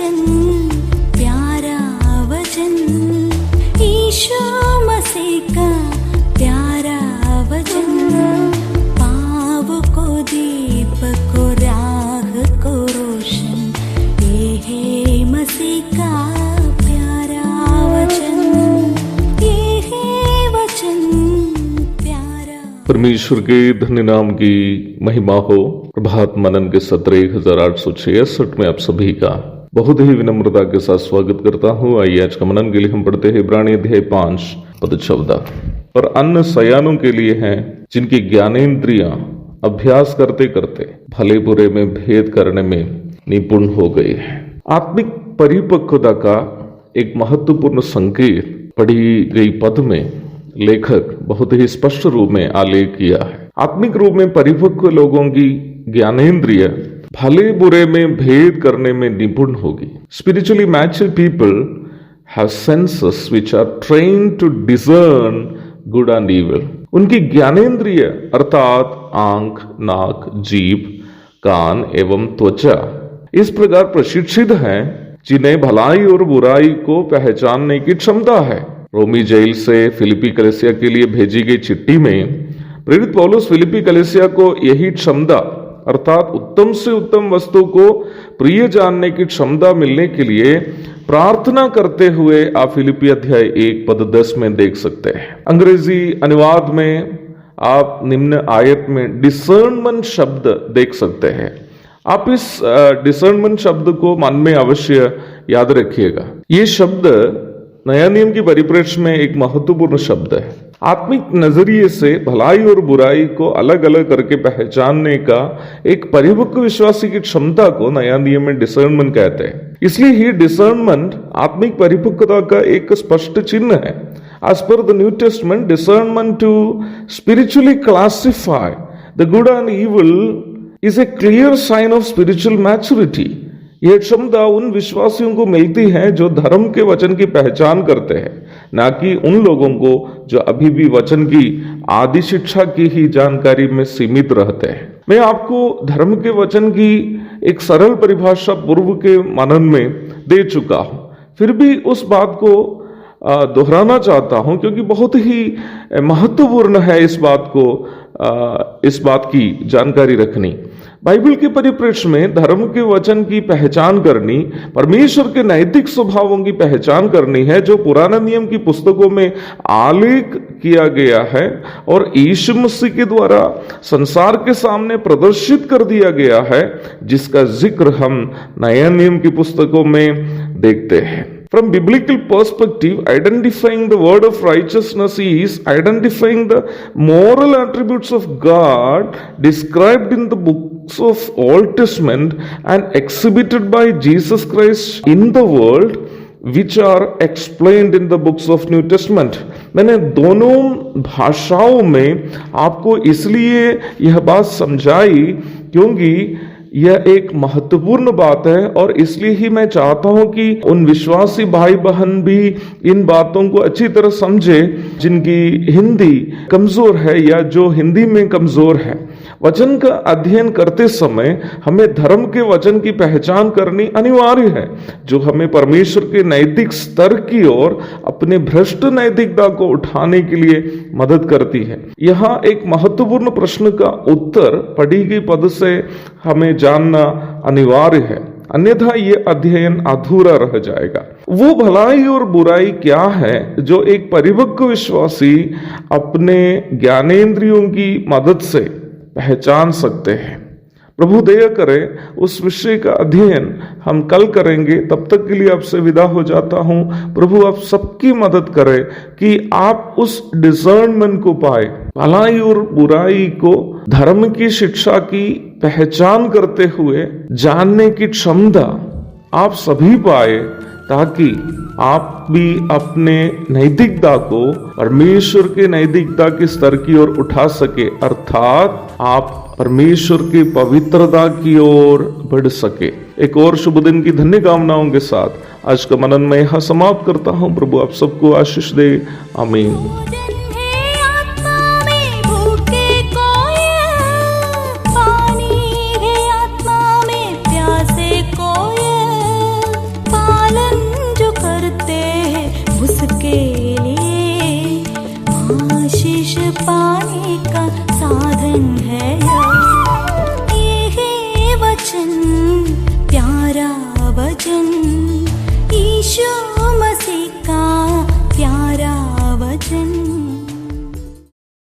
वचन, प्यारा वचन, ईशो मसीह का प्यारा वचन, पाव को दीप को राह को रोशन, ये है मसीह का प्यारा वचन, ये है वचन प्यारा। परमेश्वर के धन्य नाम की महिमा हो। प्रभात मनन के सत्र 1866 में आप सभी का बहुत ही विनम्रता के साथ स्वागत करता हूँ। आइए आज का मनन के लिए हम पढ़ते हैं इब्रानी अध्याय 5 पद 14। पर अन्य सयानों के लिए हैं जिनकी ज्ञानेंद्रियां अभ्यास करते करते भले बुरे में भेद करने में निपुण हो गए हैं। आत्मिक परिपक्वता का एक महत्वपूर्ण संकेत पढ़ी गई पद में लेखक बहुत ही स्पष्ट रूप में आलेख किया है। आत्मिक रूप में परिपक्व लोगों की ज्ञानेंद्रिय भले बुरे में भेद करने में निपुण होगी। Spiritually mature people have senses which are trained to discern good and evil. उनकी ज्ञानेंद्रिय अर्थात आंख, नाक, जीभ, कान एवं त्वचा इस प्रकार प्रशिक्षित हैं जिन्हें भलाई और बुराई को पहचानने की क्षमता है। रोमी जेल से फिलिपी कलीसिया के लिए भेजी गई चिट्ठी में प्रेरित पौलुस फिलिपी कलीसिया को यही क्षमता अर्थात उत्तम से उत्तम वस्तु को प्रिय जानने की क्षमता मिलने के लिए प्रार्थना करते हुए आप फिलिपी अध्याय 1 पद 10 में देख सकते हैं। अंग्रेजी अनुवाद में आप निम्न आयत में डिसर्नमेंट शब्द देख सकते हैं। आप इस डिसर्नमेंट शब्द को मन में अवश्य याद रखिएगा। ये शब्द नया नियम की परिप्रेक्ष्य में एक महत्वपूर्ण शब्द है। आत्मिक नजरिए से भलाई और बुराई को अलग अलग करके पहचानने का एक परिपक्व विश्वासी की क्षमता को नया नियम में डिसर्नमेंट कहते हैं। इसलिए ही डिसर्नमेंट आत्मिक परिपक्वता का एक स्पष्ट चिन्ह है। As per the New Testament, discernment to spiritually classify the good and evil is a clear sign of spiritual maturity. यह क्षमता उन विश्वासियों को मिलती है जो धर्म के वचन की पहचान करते हैं, ना कि उन लोगों को जो अभी भी वचन की आदि शिक्षा की ही जानकारी में सीमित रहते हैं। मैं आपको धर्म के वचन की एक सरल परिभाषा पूर्व के मनन में दे चुका हूं, फिर भी उस बात को दोहराना चाहता हूं क्योंकि बहुत ही महत्वपूर्ण है इस बात की जानकारी रखनी। बाइबल के परिप्रेक्ष्य में धर्म के वचन की पहचान करनी, परमेश्वर के नैतिक स्वभावों की पहचान करनी है जो पुराने नियम की पुस्तकों में आलेख किया गया है और यीशु मसीह के द्वारा संसार के सामने प्रदर्शित कर दिया गया है, जिसका जिक्र हम नया नियम की पुस्तकों में देखते हैं। From biblical perspective, identifying the word of righteousness is identifying the moral attributes of God described in the books of Old Testament and exhibited by Jesus Christ in the world, which are explained in the books of New Testament. मैंने दोनों भाषाओं में आपको इसलिए यह बात समझाई क्योंकि यह एक महत्वपूर्ण बात है और इसलिए ही मैं चाहता हूं कि उन विश्वासी भाई बहन भी इन बातों को अच्छी तरह समझे जिनकी हिंदी कमजोर है या जो हिंदी में कमजोर है। वचन का अध्ययन करते समय हमें धर्म के वचन की पहचान करनी अनिवार्य है, जो हमें परमेश्वर के नैतिक स्तर की ओर अपने भ्रष्ट नैतिकता को उठाने के लिए मदद करती है। यहाँ एक महत्वपूर्ण प्रश्न का उत्तर पढ़ी गई पद से हमें जानना अनिवार्य है, अन्यथा ये अध्ययन अधूरा रह जाएगा। वो भलाई और बुराई क्या है जो एक परिपक्व विश्वासी अपने ज्ञानेंद्रियों की मदद से पहचान सकते हैं। प्रभु दया करे उस विषय का अध्ययन हम कल करेंगे। तब तक के लिए आपसे विदा हो जाता हूं। प्रभु आप सबकी मदद करे कि आप उस डिसर्नमेंट को पाए, भलाई और बुराई को धर्म की शिक्षा की पहचान करते हुए जानने की क्षमता आप सभी पाए, ताकि आप भी अपने नैतिकता को परमेश्वर के नैतिकता के स्तर की ओर उठा सके, अर्थात आप परमेश्वर की पवित्रता की ओर बढ़ सके। एक और शुभ दिन की धन्य कामनाओं के साथ आज का मनन मैं यहाँ समाप्त करता हूँ। प्रभु आप सबको आशीष दे। आमीन।